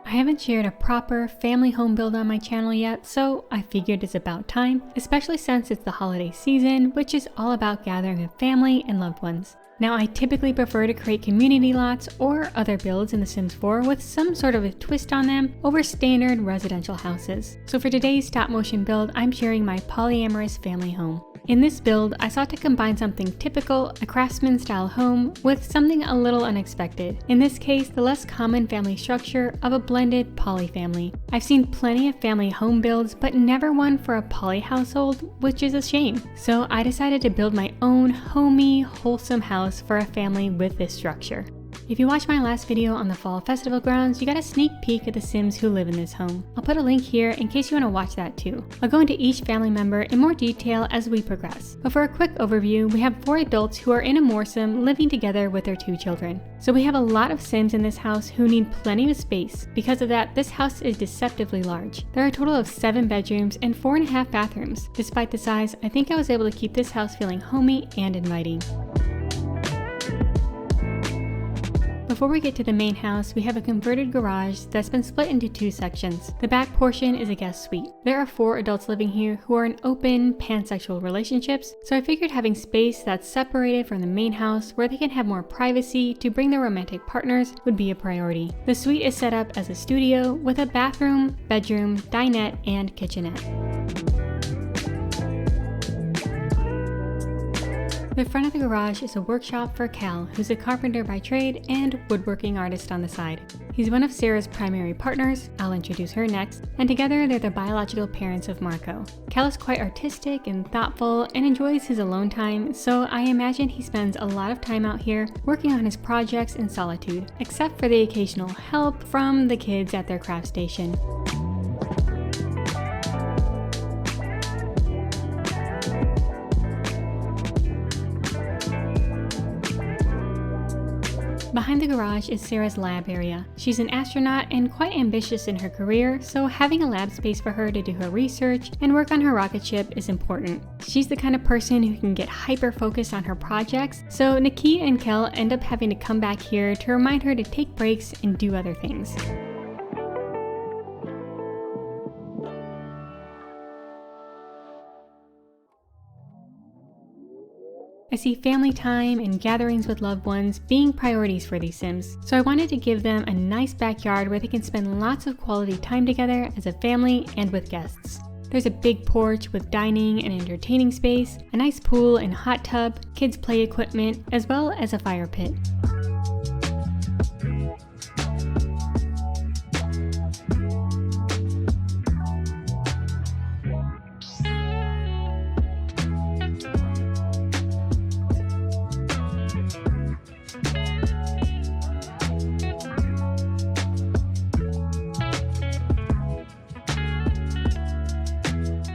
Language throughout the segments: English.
I haven't shared a proper family home build on my channel yet, so I figured it's about time, especially since it's the holiday season, which is all about gathering with family and loved ones. Now, I typically prefer to create community lots or other builds in The Sims 4 with some sort of a twist on them over standard residential houses. So for today's stop motion build, I'm sharing my polyamorous family home. In this build, I sought to combine something typical, a craftsman style home, with something a little unexpected. In this case, the less common family structure of a blended poly family. I've seen plenty of family home builds, but never one for a poly household, which is a shame. So I decided to build my own homey, wholesome house for a family with this structure. If you watched my last video on the fall festival grounds, you got a sneak peek at the Sims who live in this home. I'll put a link here in case you want to watch that too. I'll go into each family member in more detail as we progress. But for a quick overview, we have 4 adults who are in a moresome living together with their 2 children. So we have a lot of Sims in this house who need plenty of space. Because of that, this house is deceptively large. There are a total of 7 bedrooms and 4.5 bathrooms. Despite the size, I think I was able to keep this house feeling homey and inviting. Before we get to the main house, we have a converted garage that's been split into 2 sections. The back portion is a guest suite. There are 4 adults living here who are in open, pansexual relationships, so I figured having space that's separated from the main house where they can have more privacy to bring their romantic partners would be a priority. The suite is set up as a studio with a bathroom, bedroom, dinette, and kitchenette. The front of the garage is a workshop for Cal, who's a carpenter by trade and woodworking artist on the side. He's one of Sarah's primary partners, I'll introduce her next, and together they're the biological parents of Marco. Cal is quite artistic and thoughtful and enjoys his alone time, so I imagine he spends a lot of time out here working on his projects in solitude, except for the occasional help from the kids at their craft station. Behind the garage is Sarah's lab area. She's an astronaut and quite ambitious in her career, so having a lab space for her to do her research and work on her rocket ship is important. She's the kind of person who can get hyper-focused on her projects, so Nakia and Kel end up having to come back here to remind her to take breaks and do other things. I see family time and gatherings with loved ones being priorities for these Sims, so I wanted to give them a nice backyard where they can spend lots of quality time together as a family and with guests. There's a big porch with dining and entertaining space, a nice pool and hot tub, kids' play equipment, as well as a fire pit.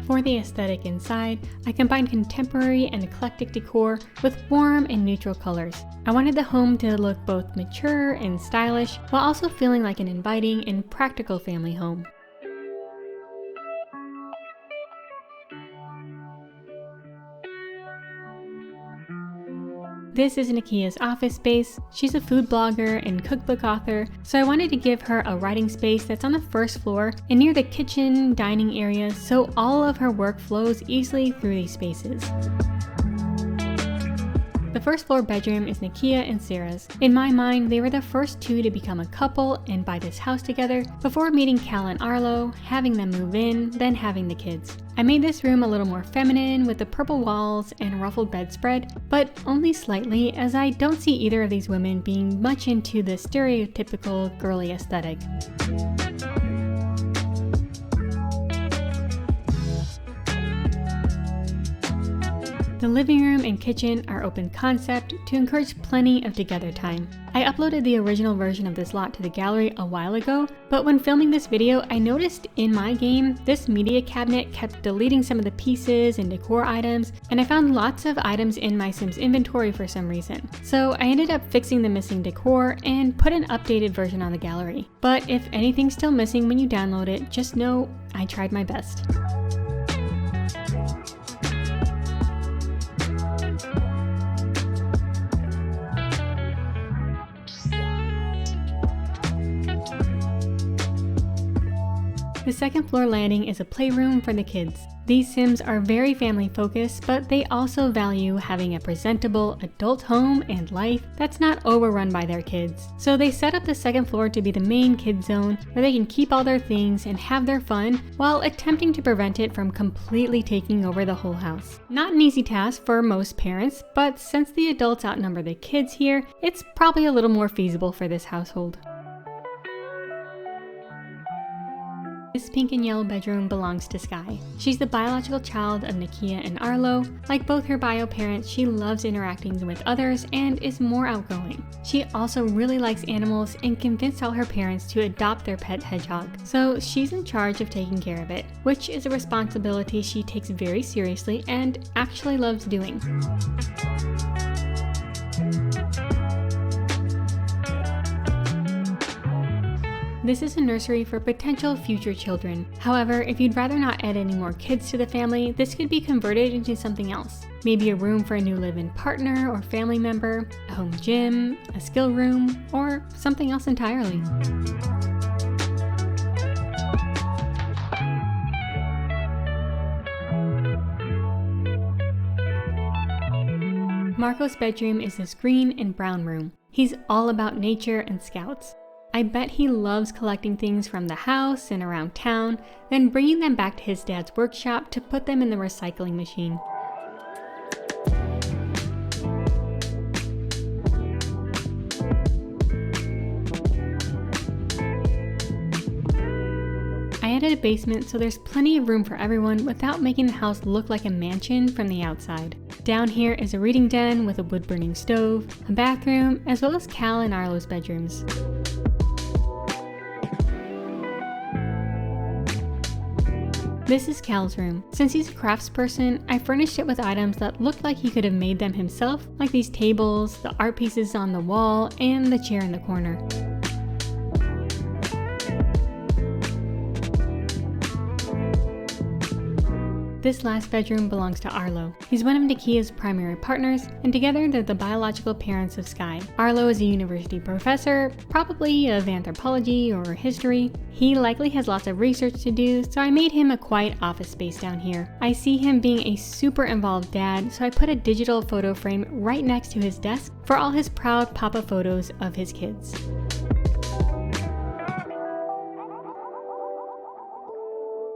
For the aesthetic inside, I combined contemporary and eclectic decor with warm and neutral colors. I wanted the home to look both mature and stylish, while also feeling like an inviting and practical family home. This is Nakia's office space. She's a food blogger and cookbook author, so I wanted to give her a writing space that's on the first floor and near the kitchen, dining areas, so all of her work flows easily through these spaces. The first floor bedroom is Nakia and Sarah's. In my mind, they were the first 2 to become a couple and buy this house together before meeting Cal and Arlo, having them move in, then having the kids. I made this room a little more feminine with the purple walls and ruffled bedspread, but only slightly, as I don't see either of these women being much into the stereotypical girly aesthetic. The living room and kitchen are open concept to encourage plenty of together time. I uploaded the original version of this lot to the gallery a while ago, but when filming this video, I noticed in my game, this media cabinet kept deleting some of the pieces and decor items, and I found lots of items in my Sims inventory for some reason. So I ended up fixing the missing decor and put an updated version on the gallery. But if anything's still missing when you download it, just know I tried my best. The second floor landing is a playroom for the kids. These Sims are very family focused, but they also value having a presentable adult home and life that's not overrun by their kids. So they set up the second floor to be the main kid zone where they can keep all their things and have their fun while attempting to prevent it from completely taking over the whole house. Not an easy task for most parents, but since the adults outnumber the kids here, it's probably a little more feasible for this household. This pink and yellow bedroom belongs to Skye. She's the biological child of Nakia and Arlo. Like both her bio parents, she loves interacting with others and is more outgoing. She also really likes animals and convinced all her parents to adopt their pet hedgehog. So she's in charge of taking care of it, which is a responsibility she takes very seriously and actually loves doing. This is a nursery for potential future children. However, if you'd rather not add any more kids to the family, this could be converted into something else. Maybe a room for a new live-in partner or family member, a home gym, a skill room, or something else entirely. Marco's bedroom is this green and brown room. He's all about nature and scouts. I bet he loves collecting things from the house and around town, then bringing them back to his dad's workshop to put them in the recycling machine. I added a basement so there's plenty of room for everyone without making the house look like a mansion from the outside. Down here is a reading den with a wood-burning stove, a bathroom, as well as Cal and Arlo's bedrooms. This is Cal's room. Since he's a craftsperson, I furnished it with items that looked like he could have made them himself, like these tables, the art pieces on the wall, and the chair in the corner. This last bedroom belongs to Arlo. He's one of Nakia's primary partners, and together they're the biological parents of Skye. Arlo is a university professor, probably of anthropology or history. He likely has lots of research to do, so I made him a quiet office space down here. I see him being a super involved dad, so I put a digital photo frame right next to his desk for all his proud papa photos of his kids.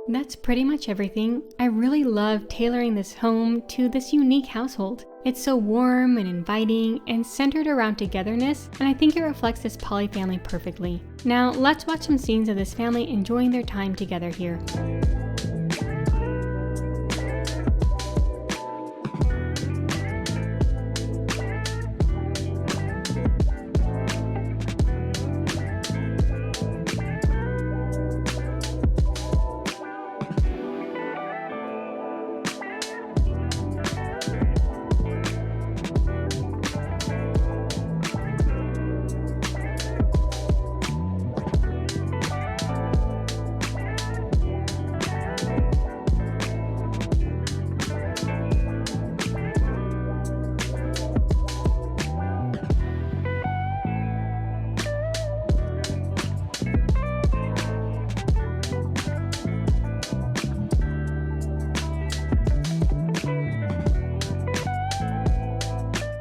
That's pretty much everything. I really love tailoring this home to this unique household. It's so warm and inviting and centered around togetherness, and I think it reflects this poly family perfectly. Now let's watch some scenes of this family enjoying their time together here.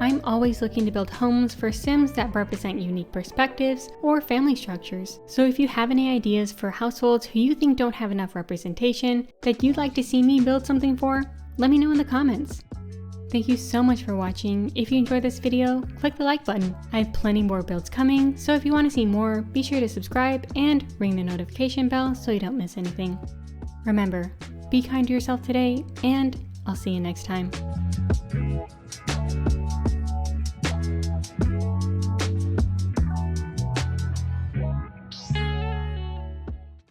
I'm always looking to build homes for Sims that represent unique perspectives or family structures. So if you have any ideas for households who you think don't have enough representation that you'd like to see me build something for, let me know in the comments. Thank you so much for watching. If you enjoyed this video, click the like button. I have plenty more builds coming, so if you want to see more, be sure to subscribe and ring the notification bell so you don't miss anything. Remember, be kind to yourself today, and I'll see you next time.